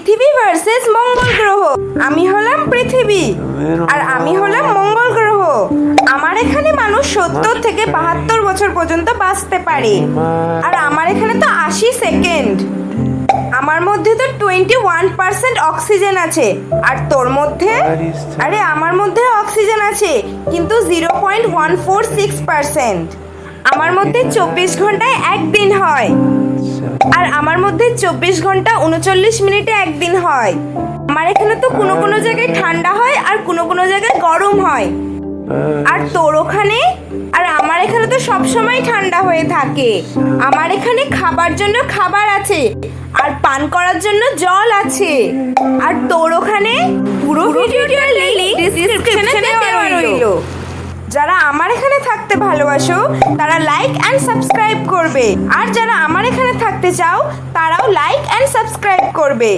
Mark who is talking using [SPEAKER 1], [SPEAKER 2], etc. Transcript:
[SPEAKER 1] পৃথিবী ভার্সেস মঙ্গল গ্রহ। আমি হলাম পৃথিবী আর আমি হলাম মঙ্গল গ্রহ। আমার এখানে মানুষ 70 থেকে 72 বছর পর্যন্ত বাঁচতে পারে, আর আমার এখানে তো 80 সেকেন্ড। আমার মধ্যে তো 21% অক্সিজেন আছে, আর তোর মধ্যে? আরে আমার মধ্যে অক্সিজেন আছে, কিন্তু 0.146%। আমার মধ্যে 24 ঘন্টায় একদিন হয়, আর আমার মধ্যে 24 ঘন্টা 39 মিনিটে একদিন হয়। আমার এখানে তো কোনো কোনো জায়গায় ঠান্ডা হয় আর কোনো কোনো জায়গায় গরম হয়। আর তোর ওখানে? আর আমার এখানে তো সব সময় ঠান্ডা হয়ে থাকে। আমার এখানে খাবার জন্য খাবার আছে, আর পান করার জন্য জল আছে। আর তোর ওখানে? পুরো ভিডিওটার লিংক ডেসক্রিপশনে দেওয়া রইলো। যারা আমার এখানে থাকতে ভালোবাসো তারা লাইক অ্যান্ড সাবস্ক্রাইব করবে, আর যারা আমার এখানে থাকতে চাও তারাও লাইক অ্যান্ড সাবস্ক্রাইব করবে।